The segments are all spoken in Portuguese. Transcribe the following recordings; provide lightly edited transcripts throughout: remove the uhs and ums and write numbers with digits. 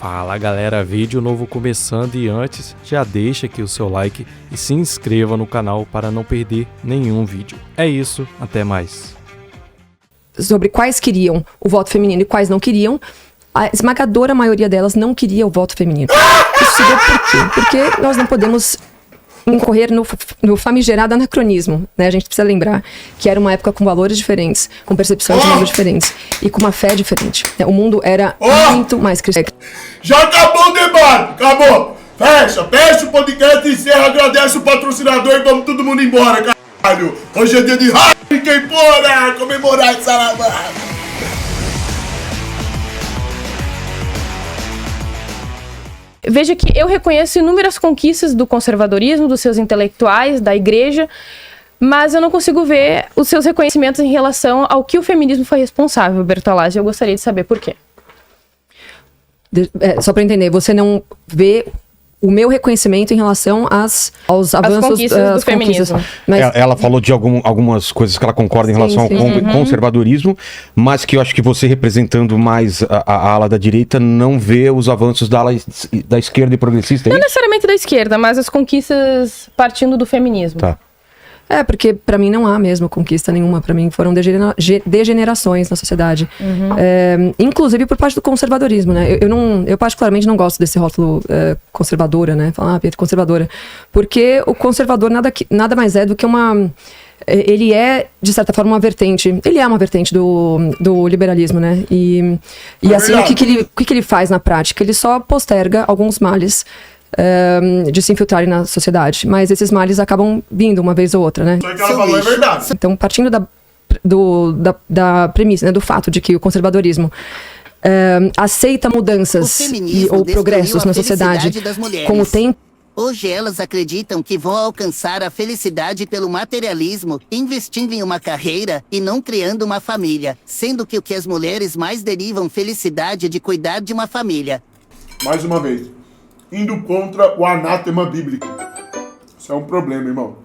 Fala galera, vídeo novo começando e antes já deixa aqui o seu like e se inscreva no canal para não perder nenhum vídeo. É isso, até mais. Sobre quais queriam o voto feminino e quais não queriam, a esmagadora maioria delas não queria o voto feminino. Isso se deu por quê? Porque nós não podemos incorrer no famigerado anacronismo, né? A gente precisa lembrar que era uma época com valores diferentes, com percepções de mundo diferentes e com uma fé diferente. O mundo era muito mais cristão. Já acabou o debate, acabou. Fecha o podcast, encerra, agradece o patrocinador e vamos todo mundo embora, caralho. Hoje é dia de Heineken, porra, comemorar essa lavada. Veja que eu reconheço inúmeras conquistas do conservadorismo, dos seus intelectuais, da igreja, mas eu não consigo ver os seus reconhecimentos em relação ao que o feminismo foi responsável, Bertolazzi. Eu gostaria de saber por quê. Só para entender, você não vê o meu reconhecimento em relação aos avanços conquistas do feminismo. Mas... Ela falou de algumas coisas que ela concorda em relação ao conservadorismo, mas que eu acho que você, representando mais a ala da direita, não vê os avanços da ala da esquerda e progressista. Não necessariamente da esquerda, mas as conquistas partindo do feminismo. Tá. Porque para mim não há mesmo conquista nenhuma. Para mim foram degenerações na sociedade. Inclusive por parte do conservadorismo, né? Eu particularmente não gosto desse rótulo conservadora, né? Falar, Pedro, conservadora. Porque o conservador nada mais é do que ele é, de certa forma, uma vertente. Ele é uma vertente do liberalismo, né? E assim, o que ele faz na prática? Ele só posterga alguns males de se infiltrarem na sociedade. Mas esses males acabam vindo uma vez ou outra, né? Só que ela falou é verdade. Então, partindo da premissa, né, do fato de que o conservadorismo aceita mudanças ou progressos na sociedade com o tempo. Hoje elas acreditam que vão alcançar a felicidade pelo materialismo, investindo em uma carreira e não criando uma família, sendo que o que as mulheres mais derivam felicidade é de cuidar de uma família. Mais uma vez, indo contra o anátema bíblico. Isso é um problema, irmão.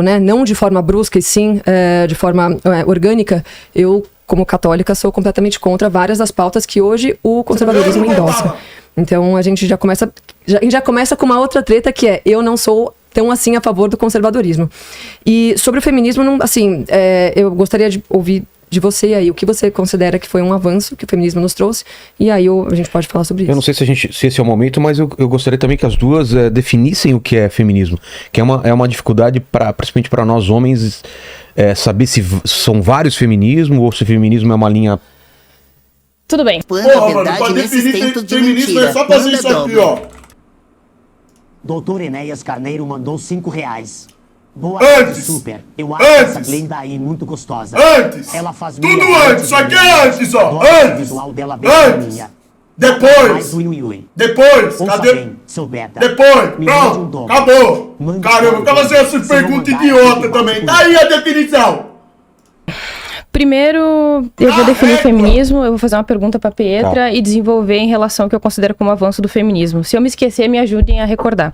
Né? Não de forma brusca e sim de forma orgânica, eu, como católica, sou completamente contra várias das pautas que hoje o conservadorismo endossa. Então a gente já começa com uma outra treta que é: eu não sou tão assim a favor do conservadorismo. E sobre o feminismo, eu gostaria de ouvir de você aí, o que você considera que foi um avanço que o feminismo nos trouxe, e aí a gente pode falar sobre isso. Eu não sei se esse é o momento, mas eu gostaria também que as duas definissem o que é feminismo, que é uma dificuldade, principalmente para nós homens, saber se são vários feminismos, ou se o feminismo é uma linha... Tudo bem. Mano, pra definir feminismo é só fazer isso aqui, ó. Doutor Enéas Carneiro mandou R$5. Boa Antes! Super. Eu acho essa Glenda aí muito gostosa. Antes! Ela faz tudo antes! Isso aqui é antes, ó! Antes! Visual dela bem antes! Depois! Cadê? Bem, seu beta. Depois! Pronto! Acabou! Caramba, eu tava fazendo essa pergunta idiota também. Tá aí a definição! Primeiro, eu vou definir o feminismo, eu vou fazer uma pergunta pra Pietra e desenvolver em relação ao que eu considero como avanço do feminismo. Se eu me esquecer, me ajudem a recordar.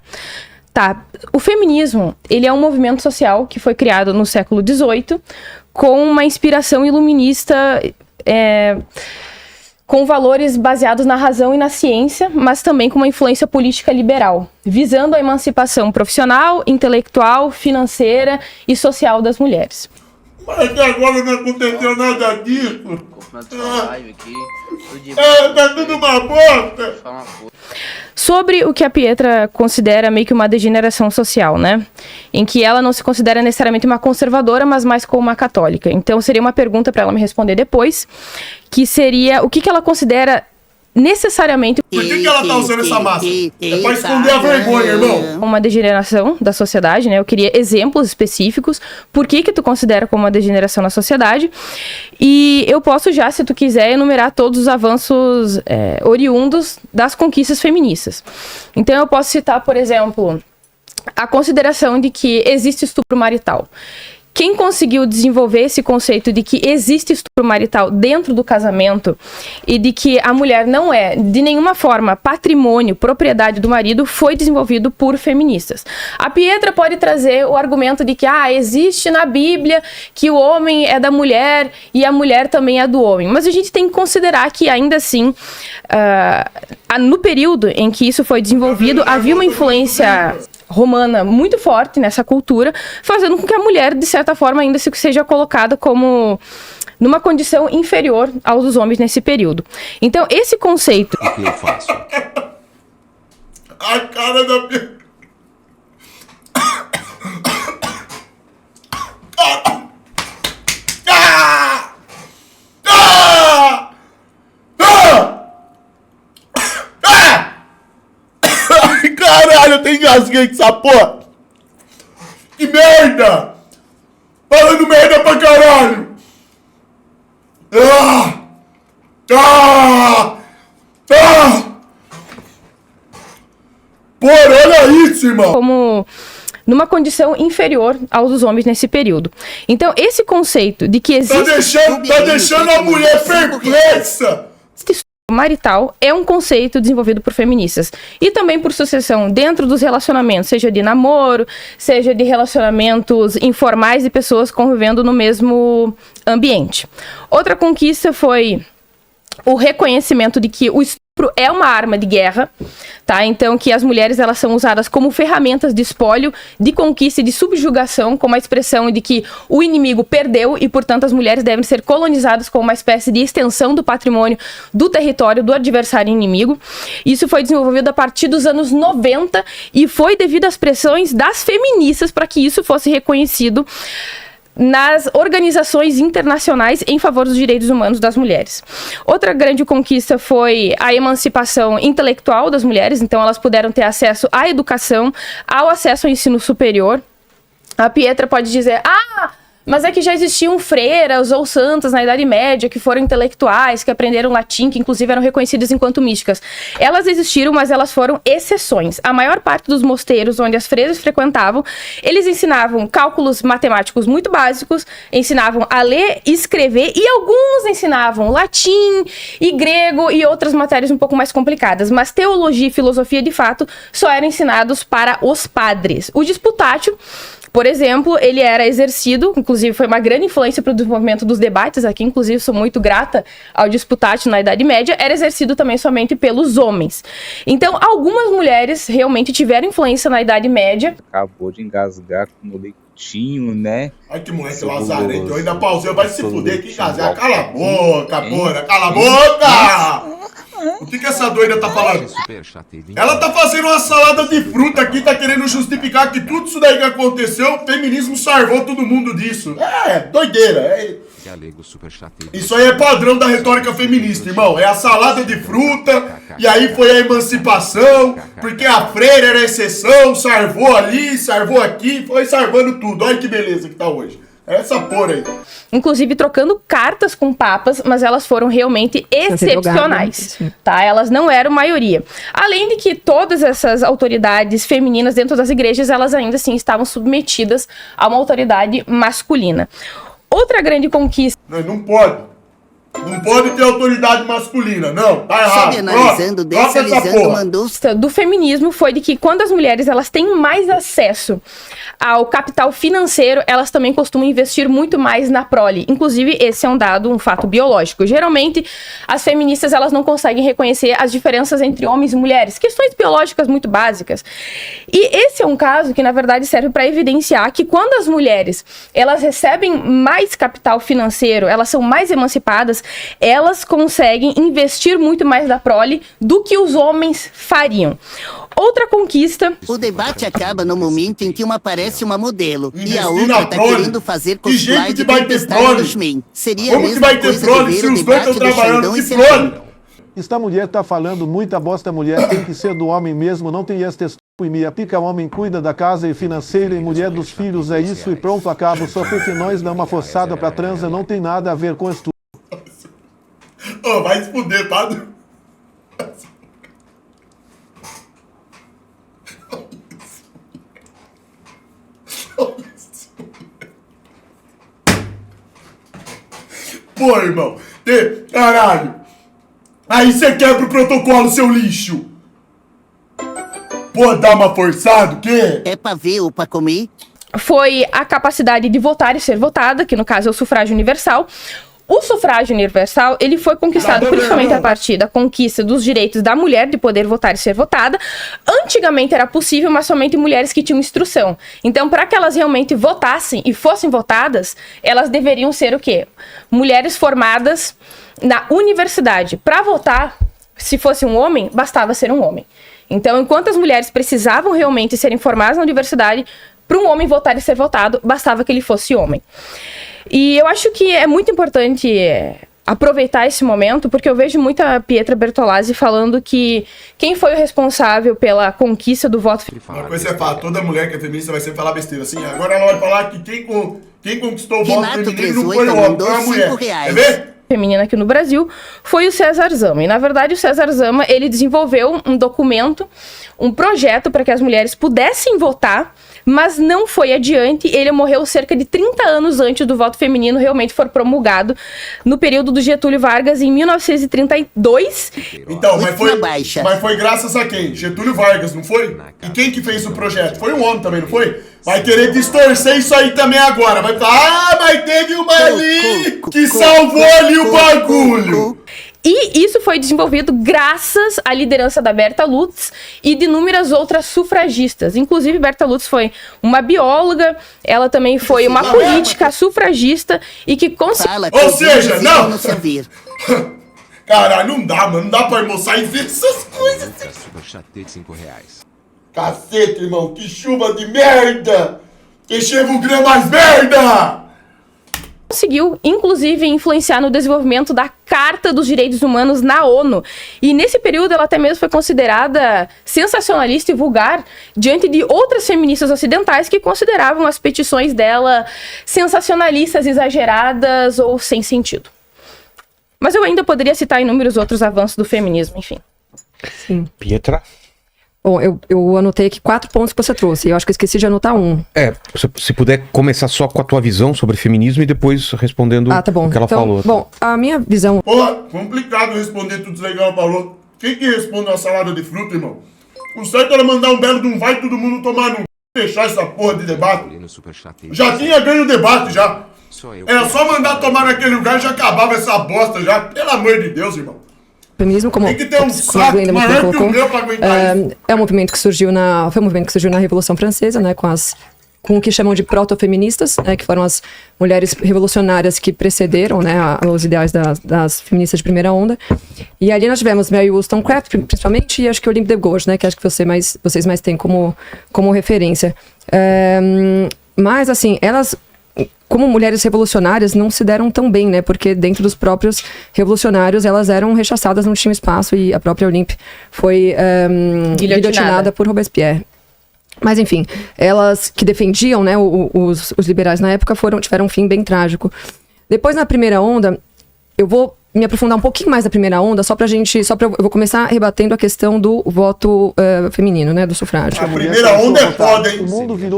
Tá, o feminismo, ele é um movimento social que foi criado no século XVIII com uma inspiração iluminista, com valores baseados na razão e na ciência, mas também com uma influência política liberal, visando a emancipação profissional, intelectual, financeira e social das mulheres. Mas até agora não aconteceu nada disso. Tá tudo uma bosta. Sobre o que a Pietra considera meio que uma degeneração social, né? Em que ela não se considera necessariamente uma conservadora, mas mais como uma católica. Então seria uma pergunta para ela me responder depois, que seria o que ela considera necessariamente... Por que ela tá usando essa máscara? É pra esconder a vergonha, irmão. Uma degeneração da sociedade, né? Eu queria exemplos específicos. Por que tu considera como uma degeneração na sociedade? E eu posso já, se tu quiser, enumerar todos os avanços oriundos das conquistas feministas. Então eu posso citar, por exemplo, a consideração de que existe estupro marital. quem conseguiu desenvolver esse conceito de que existe estupro marital dentro do casamento e de que a mulher não é, de nenhuma forma, patrimônio, propriedade do marido, foi desenvolvido por feministas. A Pietra pode trazer o argumento de que existe na Bíblia que o homem é da mulher e a mulher também é do homem. Mas a gente tem que considerar que, ainda assim, no período em que isso foi desenvolvido, havia uma influência romana muito forte nessa cultura, fazendo com que a mulher, de certa forma, ainda seja colocada como numa condição inferior aos dos homens nesse período. Então, esse conceito... O que eu faço? A cara da minha... Ai, caralho, eu tenho engasguei com essa porra. Que merda! Falando merda pra caralho! Porra, olha isso, irmão! Como numa condição inferior aos dos homens nesse período. Então, esse conceito de que existe... Tá deixando a mulher perplexa! Marital é um conceito desenvolvido por feministas e também por sucessão dentro dos relacionamentos, seja de namoro, seja de relacionamentos informais de pessoas convivendo no mesmo ambiente. Outra conquista foi o reconhecimento de que o estupro é uma arma de guerra, tá? Então, que as mulheres, elas são usadas como ferramentas de espólio, de conquista e de subjugação, como a expressão de que o inimigo perdeu e, portanto, as mulheres devem ser colonizadas como uma espécie de extensão do patrimônio do território do adversário inimigo. Isso foi desenvolvido a partir dos anos 90 e foi devido às pressões das feministas para que isso fosse reconhecido nas organizações internacionais em favor dos direitos humanos das mulheres. Outra grande conquista foi a emancipação intelectual das mulheres, então elas puderam ter acesso à educação, ao acesso ao ensino superior. A Pietra pode dizer, mas é que já existiam freiras ou santas na Idade Média que foram intelectuais, que aprenderam latim, que inclusive eram reconhecidas enquanto místicas. Elas existiram, mas elas foram exceções. A maior parte dos mosteiros onde as freiras frequentavam, eles ensinavam cálculos matemáticos muito básicos, ensinavam a ler e escrever, e alguns ensinavam latim e grego e outras matérias um pouco mais complicadas. Mas teologia e filosofia, de fato, só eram ensinados para os padres. O disputátil, por exemplo, ele era exercido, inclusive foi uma grande influência para o desenvolvimento dos debates aqui, inclusive sou muito grata ao disputátil na Idade Média, era exercido também somente pelos homens. Então, algumas mulheres realmente tiveram influência na Idade Média. Acabou de engasgar com o leitinho, né? Ai, que moleque lazarento, eu ainda pausei, vai se fuder, que engasgar. Cala a boca, porra, cala a boca! O que essa doida tá falando? Ela tá fazendo uma salada de fruta aqui, tá querendo justificar que tudo isso daí que aconteceu, o feminismo salvou todo mundo disso. É, doideira. Isso aí é padrão da retórica feminista, irmão. É a salada de fruta, e aí foi a emancipação, porque a freira era exceção, salvou ali, salvou aqui, foi salvando tudo. Olha que beleza que tá hoje. Essa porra aí. Inclusive trocando cartas com papas, mas elas foram realmente excepcionais, tá? Elas não eram maioria. Além de que todas essas autoridades femininas dentro das igrejas, elas ainda assim estavam submetidas a uma autoridade masculina. Outra grande conquista... Não pode. Não pode ter autoridade masculina, não. Tá errado. Analisando, desalizando, mandou... do feminismo foi de que quando as mulheres elas têm mais acesso ao capital financeiro, elas também costumam investir muito mais na prole. Inclusive, esse é um dado, um fato biológico. Geralmente, as feministas elas não conseguem reconhecer as diferenças entre homens e mulheres, questões biológicas muito básicas. E esse é um caso que, na verdade, serve para evidenciar que quando as mulheres elas recebem mais capital financeiro, elas são mais emancipadas, elas conseguem investir muito mais na prole do que os homens fariam. Outra conquista... O debate acaba no momento em que uma parece uma modelo e a Investir outra na tá prole? querendo fazer Que jeito cosplay que de vai ter tempestade prole? do Xmen. Seria Como a que mesma vai ter coisa prole de se ver o os dois debate estão do trabalhando Xandão de e Sertão. prole? Esta mulher tá falando muita bosta, mulher tem que ser do homem mesmo, não tem esse e me aplica, homem cuida da casa e financeira e mulher dos filhos, é isso e pronto, acabo, só porque nós dá uma forçada pra transa, não tem nada a ver com isso. Ô, vai se fuder, tá? Pô, irmão. Caralho. Aí você quebra o protocolo, seu lixo. Pô, dá uma forçada, o quê? É pra ver ou pra comer? Foi a capacidade de votar e ser votada, que no caso é o sufrágio universal. O sufrágio universal, ele foi conquistado principalmente a partir da conquista dos direitos da mulher de poder votar e ser votada. Antigamente era possível, mas somente mulheres que tinham instrução. Então, para que elas realmente votassem e fossem votadas, elas deveriam ser o quê? Mulheres formadas na universidade. Para votar, se fosse um homem, bastava ser um homem. Então, enquanto as mulheres precisavam realmente serem formadas na universidade, para um homem votar e ser votado, bastava que ele fosse homem. E eu acho que é muito importante aproveitar esse momento, porque eu vejo muita Pietra Bertolazzi falando que quem foi o responsável pela conquista do voto... Uma coisa é falar, toda mulher que é feminista vai sempre falar besteira assim. Agora ela vai falar que quem conquistou o voto feminino não foi o homem, foi a mulher. Quer ver? Feminina aqui no Brasil, foi o César Zama. E, na verdade, o César Zama, ele desenvolveu um documento, um projeto para que as mulheres pudessem votar, mas não foi adiante. Ele morreu cerca de 30 anos antes do voto feminino realmente for promulgado, no período do Getúlio Vargas, em 1932. Então, mas foi graças a quem? Getúlio Vargas, não foi? E quem que fez o projeto? Foi um homem também, não foi? Vai querer distorcer isso aí também agora. Vai falar, mas teve uma ali que salvou ali o bagulho. E isso foi desenvolvido graças à liderança da Berta Lutz e de inúmeras outras sufragistas. Inclusive, Berta Lutz foi uma bióloga, ela também foi uma política sufragista e que conseguiu... Ou seja, não! Caralho, não dá, mano. Não dá pra almoçar e ver essas coisas. Cacete, irmão. Que chuva de merda! Que chega o grão mais merda! Conseguiu, inclusive, influenciar no desenvolvimento da Carta dos Direitos Humanos na ONU. E nesse período ela até mesmo foi considerada sensacionalista e vulgar diante de outras feministas ocidentais que consideravam as petições dela sensacionalistas, exageradas ou sem sentido. Mas eu ainda poderia citar inúmeros outros avanços do feminismo, enfim. Sim. Pietra? Bom, eu anotei aqui 4 pontos que você trouxe. E eu acho que eu esqueci de anotar um. Se puder começar só com a tua visão sobre feminismo e depois respondendo tá bom. o que ela falou. Bom, a minha visão... Porra, complicado responder tudo isso legal, ela falou. Quem que responde uma salada de fruta, irmão? O certo era mandar um belo de um vai todo mundo tomar no... Fechar essa porra de debate. Já tinha ganho o debate, já. Era só mandar tomar naquele lugar e já acabava essa bosta já. Pelo amor de Deus, irmão. Feminismo, como tem que ter um saco maior que o meu pra aguentar isso. É um movimento que surgiu foi um movimento que surgiu na Revolução Francesa, né, com o que chamam de proto-feministas, né, que foram as mulheres revolucionárias que precederam, né, os ideais das feministas de primeira onda. E ali nós tivemos Mary Wollstonecraft, principalmente, e acho que Olympe de Gouges, né, que acho que vocês mais têm como referência. Mas, assim, elas... como mulheres revolucionárias, não se deram tão bem, né? Porque dentro dos próprios revolucionários, elas eram rechaçadas, não tinham espaço, e a própria Olympe foi guilhotinada por Robespierre. Mas, enfim, elas que defendiam, né, os liberais na época tiveram um fim bem trágico. Depois, na primeira onda, eu vou me aprofundar um pouquinho mais da primeira onda, eu vou começar rebatendo a questão do voto feminino, né, do sufrágio. A primeira onda é foda, hein?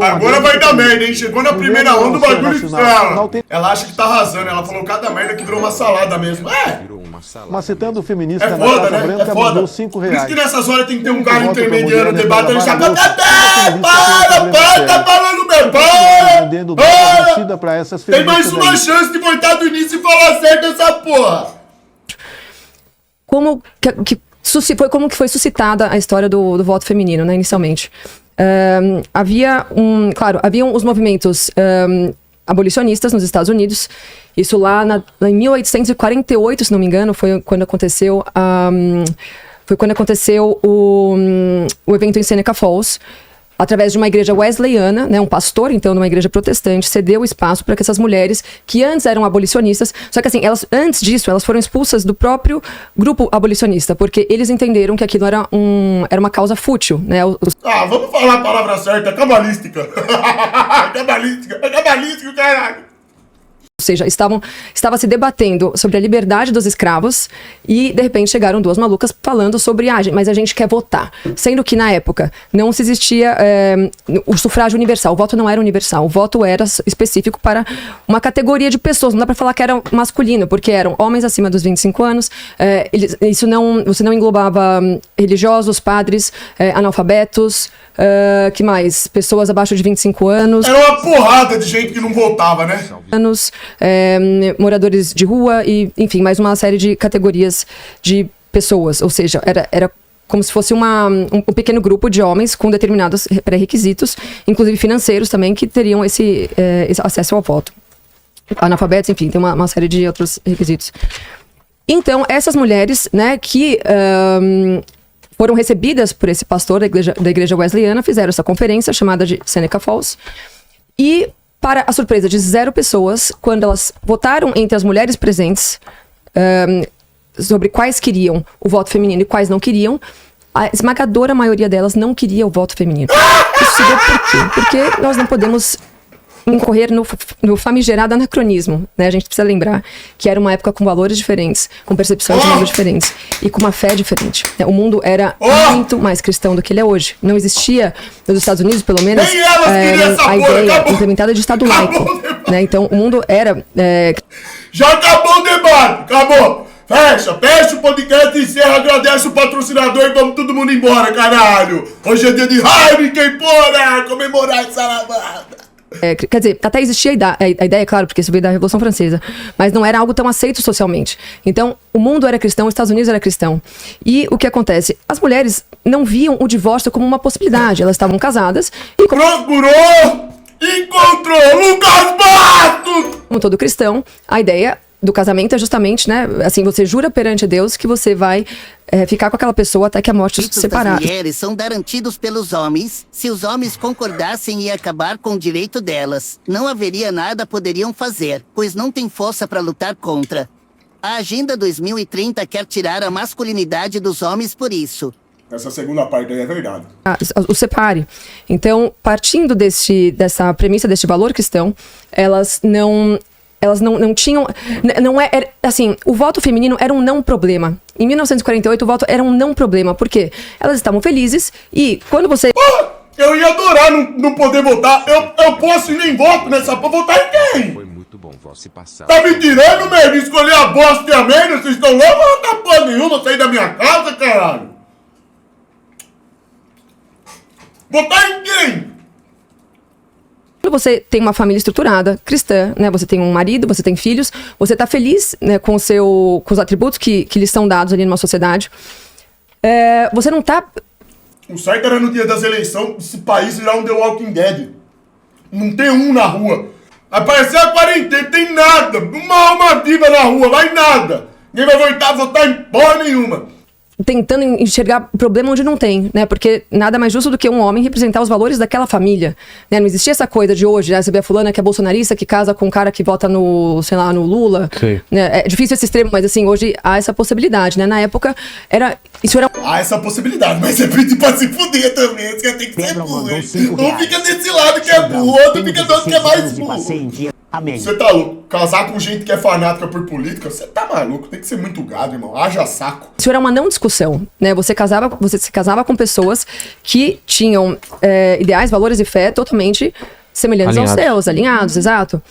Agora vai dar merda, hein? Chegou na primeira onda, o bagulho estrala. Ela acha que tá arrasando, ela falou cada merda que virou uma salada mesmo. Mas citando o feminista na Casa Branca, mandou R$5. Por isso que nessas horas tem que ter um cara intermediando o debate, ele já para, tá falando mesmo, para! Tem mais uma chance de voltar do início e falar certo essa porra! Como que foi suscitada a história do voto feminino, né, inicialmente. Haviam os movimentos abolicionistas nos Estados Unidos. Isso lá em 1848, se não me engano, foi quando aconteceu o evento em Seneca Falls. Através de uma igreja wesleyana, né, um pastor, então, numa igreja protestante, cedeu espaço para que essas mulheres, que antes eram abolicionistas, só que assim, antes disso, elas foram expulsas do próprio grupo abolicionista, porque eles entenderam que aquilo era uma causa fútil, né? Vamos falar a palavra certa, cabalística. Cabalística, caralho. Ou seja, estava se debatendo sobre a liberdade dos escravos e, de repente, chegaram duas malucas falando sobre, mas a gente quer votar. Sendo que, na época, não se existia o sufrágio universal. O voto não era universal. O voto era específico para uma categoria de pessoas. Não dá para falar que era masculino, porque eram homens acima dos 25 anos. Você não englobava religiosos, padres, analfabetos, que mais? Pessoas abaixo de 25 anos. Era uma porrada de gente que não votava, né? Moradores de rua e, enfim, mais uma série de categorias de pessoas. Ou seja, era como se fosse um pequeno grupo de homens com determinados pré-requisitos, inclusive financeiros também, que teriam esse acesso ao voto. Analfabetos, enfim, tem uma série de outros requisitos. Então, essas mulheres, né, que foram recebidas por esse pastor da igreja wesleyana, fizeram essa conferência chamada de Seneca Falls. E, para a surpresa de 0 pessoas, quando elas votaram entre as mulheres presentes sobre quais queriam o voto feminino e quais não queriam, a esmagadora maioria delas não queria o voto feminino. Isso se deu por quê? Porque nós não podemos incorrer no famigerado anacronismo, né? A gente precisa lembrar que era uma época com valores diferentes, com percepções de mundo diferentes e com uma fé diferente, né? O mundo era muito mais cristão do que ele é hoje. Não existia, nos Estados Unidos, pelo menos, a ideia implementada de Estado laico, né? Então, o mundo era... Já acabou o debate, acabou! Fecha o podcast, encerra, agradece o patrocinador e vamos todo mundo embora, caralho! Hoje é dia de Heineken, porra! Comemorar essa lavada! Quer dizer, até existia a ideia, claro, porque isso veio da Revolução Francesa, mas não era algo tão aceito socialmente. Então, o mundo era cristão, os Estados Unidos era cristão. E o que acontece? As mulheres não viam o divórcio como uma possibilidade. Elas estavam casadas e... Procurou! Encontrou! Lucas Bastos! Como todo cristão, a ideia do casamento é justamente, né, assim, você jura perante Deus que você vai ficar com aquela pessoa até que a morte os separar. As mulheres são garantidos pelos homens. Se os homens concordassem em acabar com o direito delas, não haveria nada poderiam fazer, pois não tem força para lutar contra. A Agenda 2030 quer tirar a masculinidade dos homens por isso. Essa segunda parte aí é verdade. O separe. Então, partindo dessa premissa, deste valor cristão, elas não tinham... assim, o voto feminino era um não problema. Em 1948, o voto era um não problema. Por quê? Elas estavam felizes e quando você... Eu ia adorar não poder votar. Eu posso e nem voto nessa... Votar em quem? Foi muito bom, vó, se passar. Tá me tirando, mesmo? Escolher a bosta e a merda? Vocês estão loucos? Não votar porra nenhuma, sair da minha casa, caralho. Votar em quem? Quando você tem uma família estruturada, cristã, né? Você tem um marido, você tem filhos, você tá feliz, né, com os atributos que lhes são dados ali numa sociedade. Você não tá... O certo era no dia das eleições, esse país virar um The Walking Dead. Não tem um na rua. Vai parecer a quarentena, tem nada. Uma alma viva na rua, vai nada. Ninguém vai votar em porra nenhuma. Tentando enxergar problema onde não tem, né? Porque nada mais justo do que um homem representar os valores daquela família, né? Não existia essa coisa de hoje, né? Você vê a fulana que é bolsonarista, que casa com um cara que vota no, sei lá, no Lula. Né? É difícil esse extremo, mas assim, hoje há essa possibilidade, né? Na época, isso era... Há essa possibilidade, mas você pediu pra se fuder também, você tem que ser burro. Um fica desse lado que é burro, outro fica do outro que é mais burro. Amém. Você tá louco? Casar com gente que é fanática por política? Você tá maluco? Tem que ser muito gado, irmão. Haja saco. Isso era uma não discussão, né? Você se casava com pessoas que tinham ideais, valores e fé totalmente semelhantes aos seus, alinhados, exato.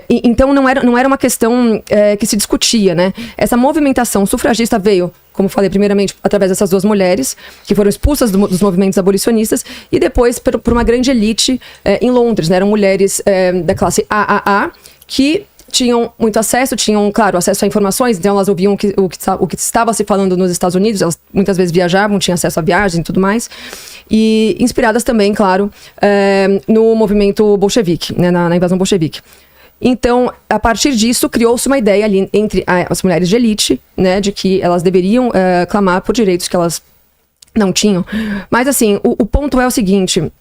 Então não era uma questão que se discutia, né? Essa movimentação sufragista veio, como falei, primeiramente através dessas duas mulheres que foram expulsas dos movimentos abolicionistas e depois por uma grande elite em Londres, né? Eram mulheres da classe AAA que tinham muito acesso, tinham, claro, acesso a informações, então elas ouviam o que estava se falando nos Estados Unidos, elas muitas vezes viajavam, tinham acesso a viagens e tudo mais, e inspiradas também, claro, no movimento bolchevique, né, na invasão bolchevique. Então, a partir disso, criou-se uma ideia ali entre as mulheres de elite, né, de que elas deveriam clamar por direitos que elas não tinham. Mas, assim, o ponto é o seguinte...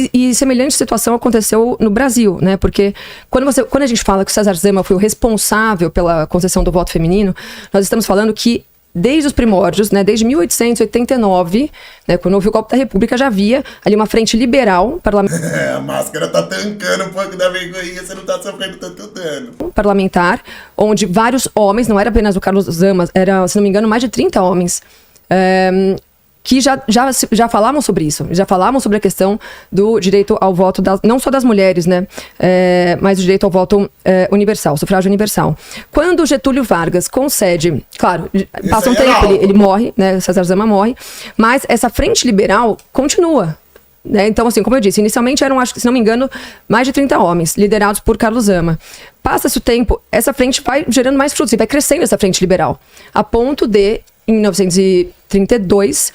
E semelhante situação aconteceu no Brasil, né? Porque quando a gente fala que o César Zema foi o responsável pela concessão do voto feminino, nós estamos falando que desde os primórdios, né, desde 1889, né, quando houve o golpe da República, já havia ali uma frente liberal A máscara tá tancando um pouco da vergonha, você não tá sofrendo tanto dano. parlamentar, onde vários homens, não era apenas o Carlos Zama, era, se não me engano, mais de 30 homens, que já falavam sobre isso, já falavam sobre a questão do direito ao voto, não só das mulheres, né, mas o direito ao voto universal, sufrágio universal. Quando Getúlio Vargas concede, claro, passa um tempo, ele morre, né, César Zama morre, mas essa frente liberal continua. Né? Então, assim, como eu disse, inicialmente eram, acho que, se não me engano, mais de 30 homens, liderados por Carlos Zama. Passa-se o tempo, essa frente vai gerando mais frutos, e vai crescendo essa frente liberal, a ponto de, em 1932,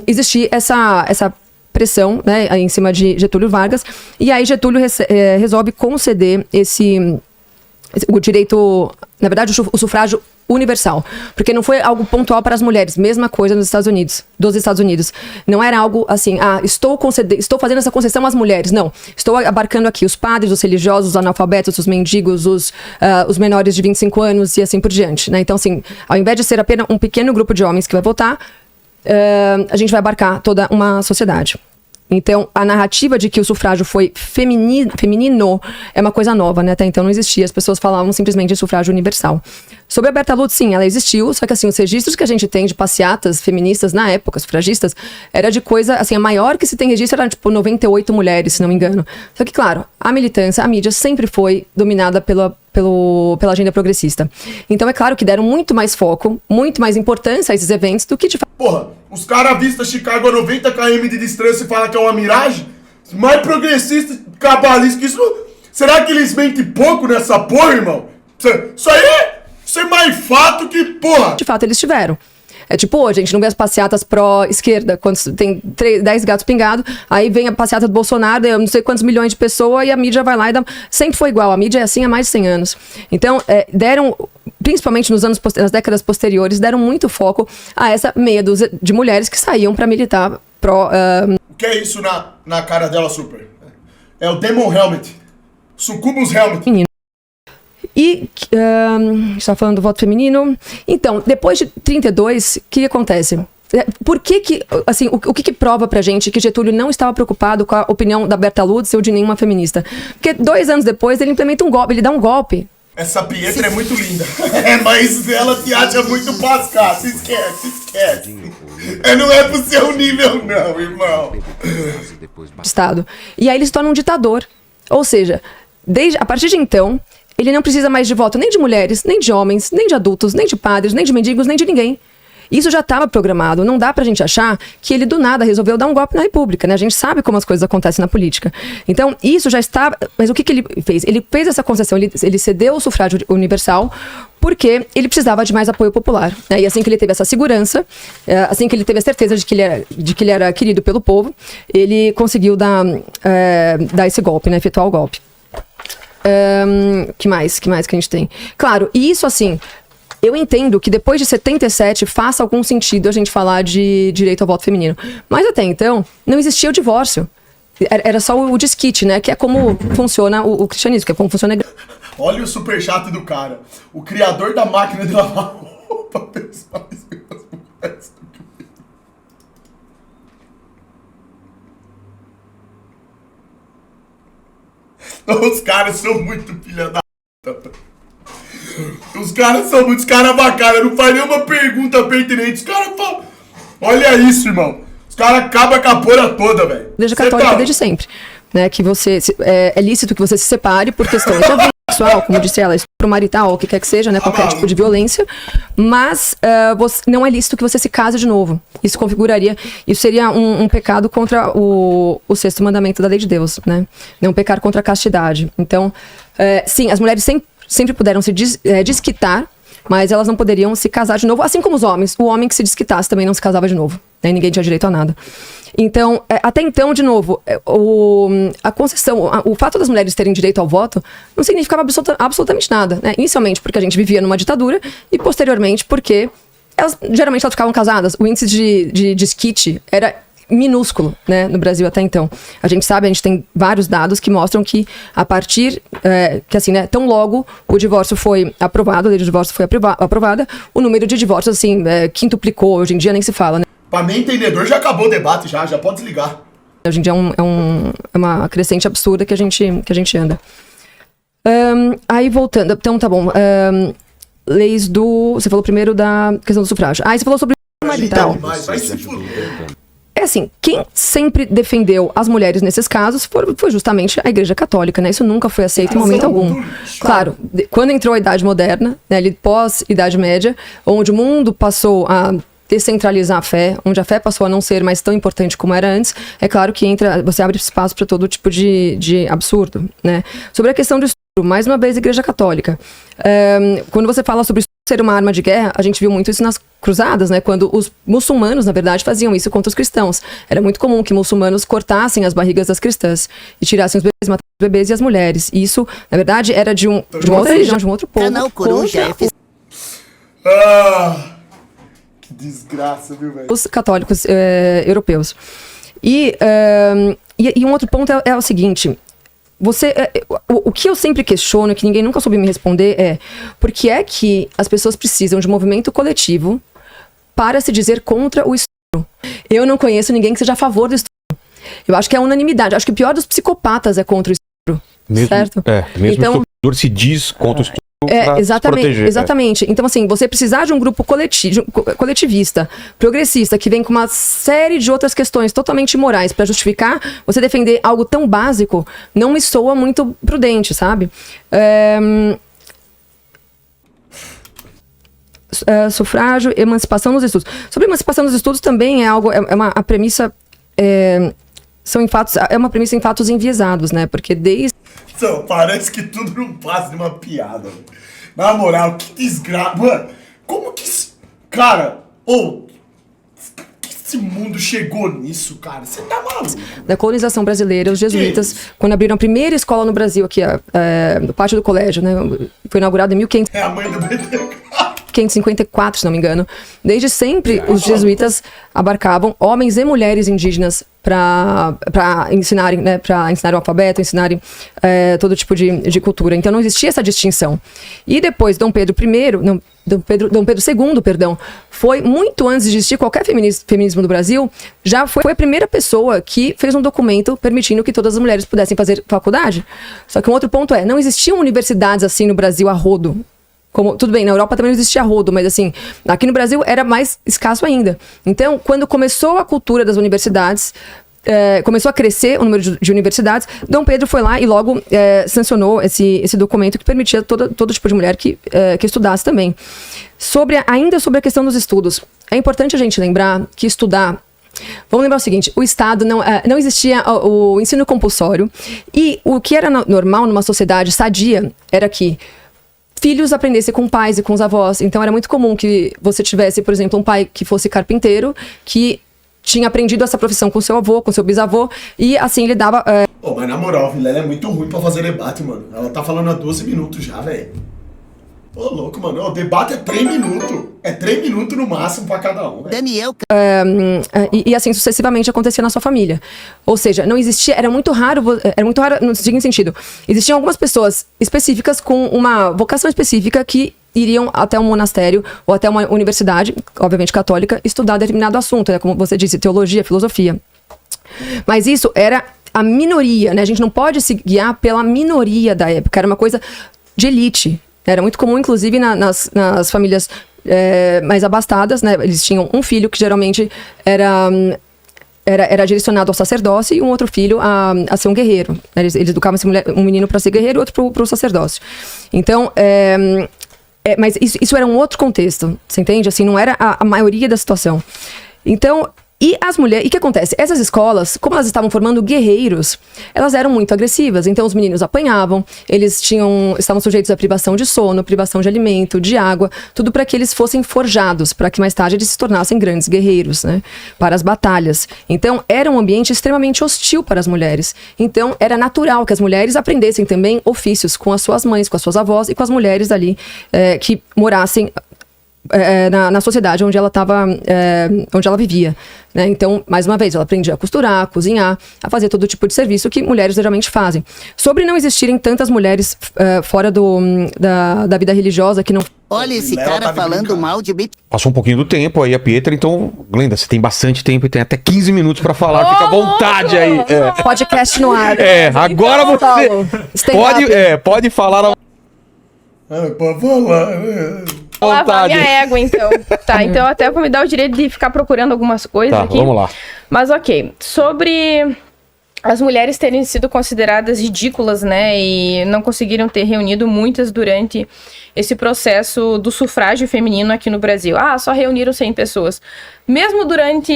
existir essa pressão, né, em cima de Getúlio Vargas, e aí Getúlio resolve conceder o direito, na verdade, o sufrágio universal, porque não foi algo pontual para as mulheres, mesma coisa dos Estados Unidos. Não era algo assim, estou fazendo essa concessão às mulheres, não. Estou abarcando aqui os padres, os religiosos, os analfabetos, os mendigos, os menores de 25 anos e assim por diante, né? Então, assim, ao invés de ser apenas um pequeno grupo de homens que vai votar, a gente vai abarcar toda uma sociedade. Então, a narrativa de que o sufrágio foi feminino é uma coisa nova, né? Até então não existia, as pessoas falavam simplesmente de sufrágio universal. Sobre a Berta Lutz, sim, ela existiu, só que assim, os registros que a gente tem de passeatas feministas na época, sufragistas, era de coisa, assim, a maior que se tem registro era tipo 98 mulheres, se não me engano. Só que, claro, a militância, a mídia sempre foi dominada pela agenda progressista. Então é claro que deram muito mais foco, muito mais importância a esses eventos do que de fato. Porra, os caras avistam Chicago a 90 km de distância e falam que é uma miragem? Mais progressista, cabalista que isso. Será que eles mentem pouco nessa porra, irmão? Isso é mais fato que porra. De fato, eles tiveram. É tipo hoje, a gente não vê as passeatas pró-esquerda, quando tem 10 gatos pingados, aí vem a passeata do Bolsonaro, eu não sei quantos milhões de pessoas, e a mídia vai lá e dá... Sempre foi igual, a mídia é assim há mais de 100 anos. Então, deram, principalmente nas décadas posteriores, deram muito foco a essa meia dúzia de mulheres que saíam para militar pró... O que é isso na cara dela, Super? É o Demon Helmet. Sucubus Helmet. Menino. E, está falando do voto feminino. Então, depois de 32, o que acontece? Por que assim, o que prova pra gente que Getúlio não estava preocupado com a opinião da Berta Lutz ou de nenhuma feminista? Porque 2 anos depois ele implementa um golpe, ele dá um golpe. Essa Pietra é muito linda. Mas ela te acha muito pascal. Se esquece. Não é pro seu nível não, irmão. Estado. E aí ele se torna um ditador. Ou seja, a partir de então... Ele não precisa mais de voto nem de mulheres, nem de homens, nem de adultos, nem de padres, nem de mendigos, nem de ninguém. Isso já estava programado. Não dá pra gente achar que ele do nada resolveu dar um golpe na República, né? A gente sabe como as coisas acontecem na política. Então, isso já estava... Mas o que ele fez? Ele fez essa concessão, ele cedeu o sufrágio universal porque ele precisava de mais apoio popular, né? E assim que ele teve essa segurança, assim que ele teve a certeza de que ele era querido pelo povo, ele conseguiu dar esse golpe, né? Efetuar o golpe. Que mais que a gente tem? Claro, e isso assim, eu entendo que depois de 77 faça algum sentido a gente falar de direito ao voto feminino. Mas até então, não existia o divórcio. Era só o desquite, né? Que é como funciona o cristianismo, que é como funciona a igreja. Olha o superchat do cara. O criador da máquina de lavar roupa pessoal. Os caras são muito filha da puta. Os caras são muitos caras bacanas. Não faz nenhuma pergunta pertinente. Os caras falam... Olha isso, irmão. Os caras acabam com a porra toda, velho. Igreja católica desde sempre. Né, que você... É lícito que você se separe por questões de abuso sexual, como disse ela, estupro marital, ou o que quer que seja, né? Qualquer tipo de violência. Mas não é lícito que você se case de novo. Isso configuraria... Isso seria um pecado contra o 6º mandamento da lei de Deus, né? Não pecar contra a castidade. Então, sim, as mulheres sempre puderam se desquitar, mas elas não poderiam se casar de novo, assim como os homens. O homem que se desquitasse também não se casava de novo. Né? Ninguém tinha direito a nada. Então, até então, de novo, a concessão, o fato das mulheres terem direito ao voto não significava absolutamente nada. Né? Inicialmente porque a gente vivia numa ditadura e posteriormente porque geralmente elas ficavam casadas. O índice de desquite era minúsculo, né, no Brasil até então. A gente tem vários dados que mostram que a partir, que assim, né, tão logo o divórcio foi aprovado, a lei do divórcio foi aprovada, o número de divórcios, assim, quintuplicou, hoje em dia nem se fala, né. Pra mim, entendedor, já acabou o debate, já pode desligar. Hoje em dia é uma crescente absurda que a gente anda. Aí voltando, então tá bom, leis do, você falou primeiro da questão do sufrágio. Aí você falou sobre marital. Vai se fuder. É assim, quem sempre defendeu as mulheres nesses casos foi justamente a Igreja Católica, né? Isso nunca foi aceito em momento algum. Claro, quando entrou a Idade Moderna, né, ali pós-Idade Média, onde o mundo passou a descentralizar a fé, onde a fé passou a não ser mais tão importante como era antes, é claro que você abre espaço para todo tipo de absurdo, né? Sobre a questão do estupro, mais uma vez, a Igreja Católica. Quando você fala sobre ser uma arma de guerra, a gente viu muito isso nas cruzadas, né? Quando os muçulmanos, na verdade, faziam isso contra os cristãos. Era muito comum que muçulmanos cortassem as barrigas das cristãs e tirassem os bebês, matassem os bebês e as mulheres. E isso, na verdade, era de uma outra religião, de um outro povo. Canal Coruja Que desgraça, viu, velho? Os católicos europeus. E um outro ponto é o seguinte... o que eu sempre questiono, que ninguém nunca soube me responder, é por que é que as pessoas precisam de um movimento coletivo para se dizer contra o estupro? Eu não conheço ninguém que seja a favor do estupro. Eu acho que é unanimidade. Acho que o pior dos psicopatas é contra o estupro. Certo? Mesmo então, o estuprador se diz contra o estupro. Exatamente. Então, assim, você precisar de um grupo coletivista, progressista, que vem com uma série de outras questões totalmente imorais para justificar você defender algo tão básico, não me soa muito prudente, sabe? Sufrágio, emancipação nos estudos. Sobre emancipação nos estudos também é algo, a premissa é uma premissa em fatos enviesados, né? Porque desde... Então, parece que tudo não passa de uma piada, mano. Na moral, que desgraça. Mano, como que... Cara, que esse mundo chegou nisso, cara? Você tá maluco? Da colonização brasileira, os jesuítas, quando abriram a primeira escola no Brasil, aqui, no pátio do colégio, né? Foi inaugurado em 1500. É a mãe do BTK. 1554, se não me engano. Desde sempre, os jesuítas abarcavam homens e mulheres indígenas para ensinarem, né, para ensinar o alfabeto, ensinarem todo tipo de cultura. Então não existia essa distinção. E depois Dom Pedro II, perdão, foi muito antes de existir qualquer feminismo no Brasil, já foi a primeira pessoa que fez um documento permitindo que todas as mulheres pudessem fazer faculdade. Só que um outro ponto não existiam universidades assim no Brasil a rodo. Tudo bem, na Europa também não existia rodo, mas assim, aqui no Brasil era mais escasso ainda. Então, quando começou a cultura das universidades, começou a crescer o número de universidades, Dom Pedro foi lá e logo sancionou esse documento que permitia todo tipo de mulher que estudasse também. Ainda sobre a questão dos estudos, é importante a gente lembrar que estudar... Vamos lembrar o seguinte, o Estado não existia o ensino compulsório e o que era normal numa sociedade sadia era que filhos aprendessem com pais e com os avós. Então era muito comum que você tivesse, por exemplo, um pai que fosse carpinteiro, que tinha aprendido essa profissão com seu avô, com seu bisavô, e assim ele dava... Mas na moral, Vilela é muito ruim pra fazer debate, mano. Ela tá falando há 12 minutos já, velho. Ô, louco, mano. O debate é 3 minutos. É 3 minutos no máximo pra cada um, velho. Daniel... E assim sucessivamente acontecia na sua família. Ou seja, não existia... Era muito raro no seguinte sentido. Existiam algumas pessoas específicas com uma vocação específica que iriam até um monastério ou até uma universidade, obviamente católica, estudar determinado assunto, né? Como você disse, teologia, filosofia. Mas isso era a minoria, né? A gente não pode se guiar pela minoria da época. Era uma coisa de elite. Era muito comum, inclusive, nas famílias mais abastadas, né? Eles tinham um filho que geralmente era direcionado ao sacerdócio e um outro filho a ser um guerreiro. Eles educavam um menino para ser guerreiro e outro para o sacerdócio. Então, mas isso era um outro contexto, você entende? Assim, não era a maioria da situação. Então... E as mulheres, e o que acontece? Essas escolas, como elas estavam formando guerreiros, elas eram muito agressivas. Então os meninos apanhavam, eles estavam sujeitos à privação de sono, privação de alimento, de água, tudo para que eles fossem forjados, para que mais tarde eles se tornassem grandes guerreiros, né? Para as batalhas. Então era um ambiente extremamente hostil para as mulheres. Então era natural que as mulheres aprendessem também ofícios com as suas mães, com as suas avós e com as mulheres ali que morassem na sociedade onde ela estava, onde ela vivia, né? Então, mais uma vez, ela aprendia a costurar, a cozinhar, a fazer todo tipo de serviço que mulheres geralmente fazem. Sobre não existirem tantas mulheres fora da vida religiosa que não... Olha esse cara falando mal de mim. Passou um pouquinho do tempo aí, a Pietra, então, Glenda, você tem bastante tempo e tem até 15 minutos pra falar, fica à vontade aí. Podcast no ar. Agora você pode falar. Pode falar, Lavar minha égua, então. Tá, então até vou me dar o direito de ficar procurando algumas coisas aqui. Vamos lá. Mas ok, sobre as mulheres terem sido consideradas ridículas, né, e não conseguiram ter reunido muitas durante esse processo do sufrágio feminino aqui no Brasil. Só reuniram 100 pessoas. Mesmo durante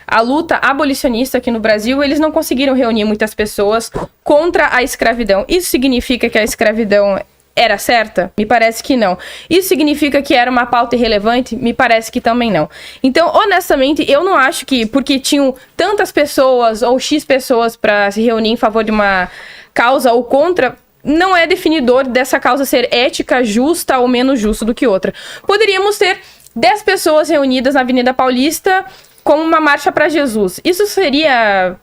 a luta abolicionista aqui no Brasil, eles não conseguiram reunir muitas pessoas contra a escravidão. Isso significa que a escravidão era certa? Me parece que não. Isso significa que era uma pauta irrelevante? Me parece que também não. Então, honestamente, eu não acho que porque tinham tantas pessoas ou X pessoas para se reunir em favor de uma causa ou contra, não é definidor dessa causa ser ética, justa ou menos justa do que outra. Poderíamos ter 10 pessoas reunidas na Avenida Paulista como uma marcha para Jesus. Isso seria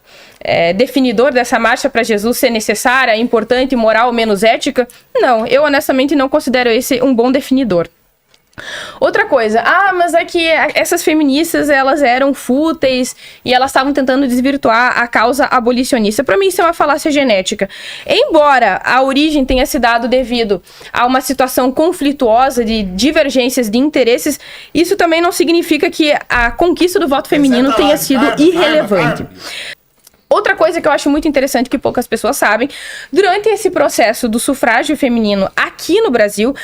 definidor dessa marcha para Jesus ser necessária, importante, moral ou menos ética? Não, eu honestamente não considero esse um bom definidor. Outra coisa, mas é que essas feministas, elas eram fúteis e elas estavam tentando desvirtuar a causa abolicionista. Para mim isso é uma falácia genética. Embora a origem tenha se dado devido a uma situação conflituosa de divergências de interesses, isso também não significa que a conquista do voto feminino tenha sido irrelevante. Outra coisa que eu acho muito interessante, que poucas pessoas sabem, durante esse processo do sufrágio feminino aqui no Brasil,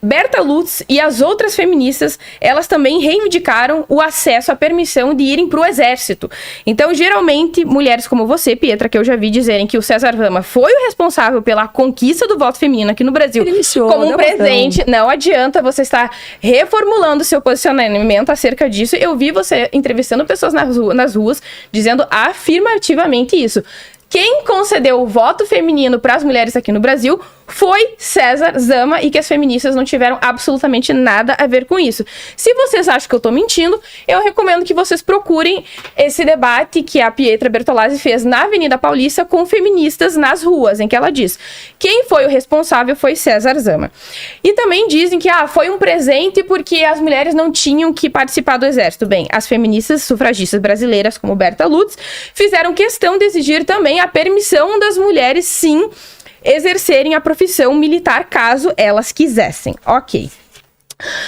Berta Lutz e as outras feministas, elas também reivindicaram o acesso à permissão de irem para o exército. Então, geralmente, mulheres como você, Pietra, que eu já vi dizerem que o César Zama foi o responsável pela conquista do voto feminino aqui no Brasil como um presente. Não adianta você estar reformulando seu posicionamento acerca disso. Eu vi você entrevistando pessoas nas ruas dizendo afirmativamente isso. Quem concedeu o voto feminino para as mulheres aqui no Brasil foi César Zama e que as feministas não tiveram absolutamente nada a ver com isso. Se vocês acham que eu tô mentindo, eu recomendo que vocês procurem esse debate que a Pietra Bertolazzi fez na Avenida Paulista com feministas nas ruas, em que ela diz: quem foi o responsável foi César Zama. E também dizem que foi um presente porque as mulheres não tinham que participar do exército. Bem, as feministas sufragistas brasileiras, como Berta Lutz, fizeram questão de exigir também a permissão das mulheres, sim, exercerem a profissão militar caso elas quisessem. Ok.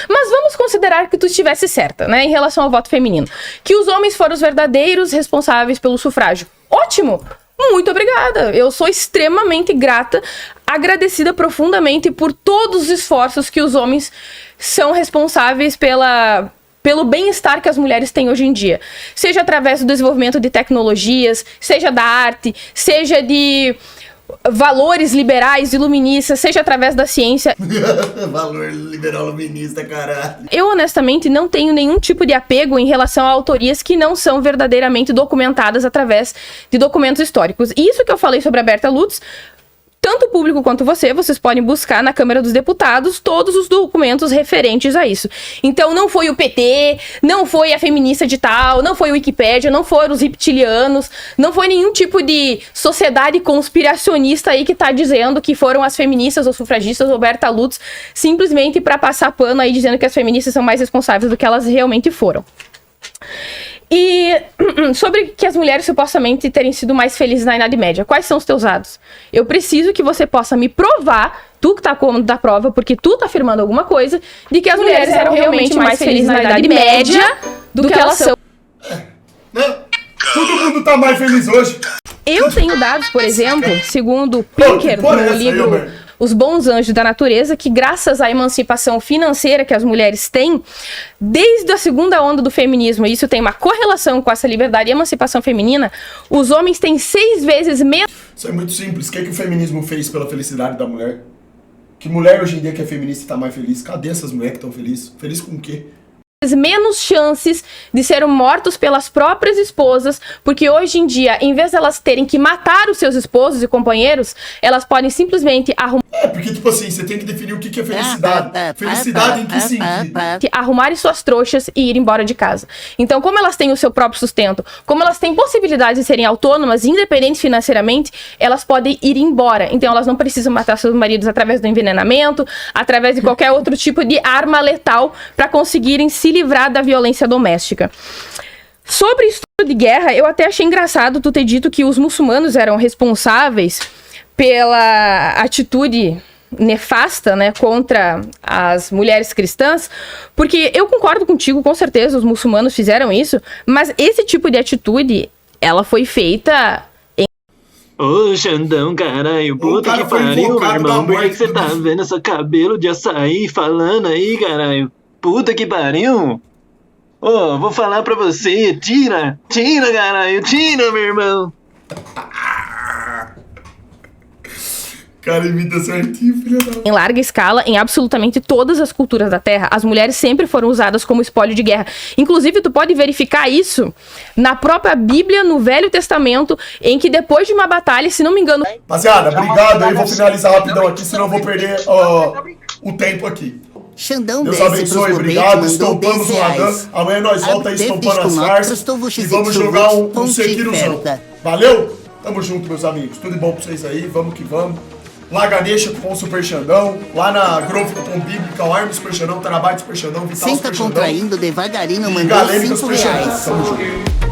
Mas vamos considerar que tu estivesse certa, né, em relação ao voto feminino. Que os homens foram os verdadeiros responsáveis pelo sufrágio. Ótimo! Muito obrigada! Eu sou extremamente grata, agradecida profundamente por todos os esforços que os homens são responsáveis pelo bem-estar que as mulheres têm hoje em dia. Seja através do desenvolvimento de tecnologias, seja da arte, seja de valores liberais, iluministas, seja através da ciência. Valor liberal iluminista, caralho. Eu, honestamente, não tenho nenhum tipo de apego em relação a autorias que não são verdadeiramente documentadas através de documentos históricos. E isso que eu falei sobre a Berta Lutz, tanto o público quanto vocês podem buscar na Câmara dos Deputados todos os documentos referentes a isso. Então, não foi o PT, não foi a feminista de tal, não foi o Wikipédia, não foram os reptilianos, não foi nenhum tipo de sociedade conspiracionista aí que tá dizendo que foram as feministas ou sufragistas ou Berta Lutz, simplesmente para passar pano aí dizendo que as feministas são mais responsáveis do que elas realmente foram. E sobre que as mulheres supostamente terem sido mais felizes na Idade Média, quais são os teus dados? Eu preciso que você possa me provar, tu que tá comando da prova, porque tu tá afirmando alguma coisa, de que as mulheres eram realmente mais felizes na Idade Média do que elas são. Todo mundo tá mais feliz hoje. Eu tenho dados, por exemplo, segundo Pinker, no livro Os Bons Anjos da Natureza, que graças à emancipação financeira que as mulheres têm, desde a segunda onda do feminismo, e isso tem uma correlação com essa liberdade e emancipação feminina, os homens têm 6 vezes menos... Isso é muito simples. O que é que o feminismo fez pela felicidade da mulher? Que mulher hoje em dia que é feminista está mais feliz? Cadê essas mulheres que estão felizes? Feliz com o quê? menos chances de serem mortos pelas próprias esposas, porque hoje em dia, em vez de elas terem que matar os seus esposos e companheiros, elas podem simplesmente porque, tipo assim, você tem que definir o que é felicidade. Felicidade em que sentido? arrumarem suas trouxas e ir embora de casa. Então, como elas têm o seu próprio sustento, como elas têm possibilidade de serem autônomas, independentes financeiramente, elas podem ir embora. Então, elas não precisam matar seus maridos através do envenenamento, através de qualquer outro tipo de arma letal para conseguirem se livrar da violência doméstica. Sobre estupro de guerra, eu até achei engraçado tu ter dito que os muçulmanos eram responsáveis pela atitude nefasta, né, contra as mulheres cristãs, porque eu concordo contigo, com certeza os muçulmanos fizeram isso, mas esse tipo de atitude, ela foi feita Ô, Xandão, caralho, puta que pariu, meu irmão. Por que você tá vendo esse cabelo de açaí falando aí, caralho? Puta que pariu. Ô, vou falar pra você, tira, caralho, tira, meu irmão. Cara, imita certinho, filha da... Em larga escala, em absolutamente todas as culturas da Terra, as mulheres sempre foram usadas como espólio de guerra. Inclusive, tu pode verificar isso na própria Bíblia, no Velho Testamento, em que depois de uma batalha, se não me engano... Rapaziada, obrigado aí, vou finalizar rapidão aqui, senão eu vou perder o tempo aqui. Xandão Deus desce abençoe, pros obrigado, boletos, mandou estampamos o 10 Radan. reais. Amanhã nós volta aí estampando as farsas e vamos jogar um Sekirozão. Pontiferta. Valeu? Tamo junto, meus amigos. Tudo de bom pra vocês aí, vamos que vamos. Lá Ganesha com o Super Xandão, lá na Grove com Bíblica, o Arma Super Xandão, Terabyte Super Xandão, Vital Senta Super Xandão. contraindo devagarinho, E mandou Galênica 5 Super Xandão. reais. Tamo junto.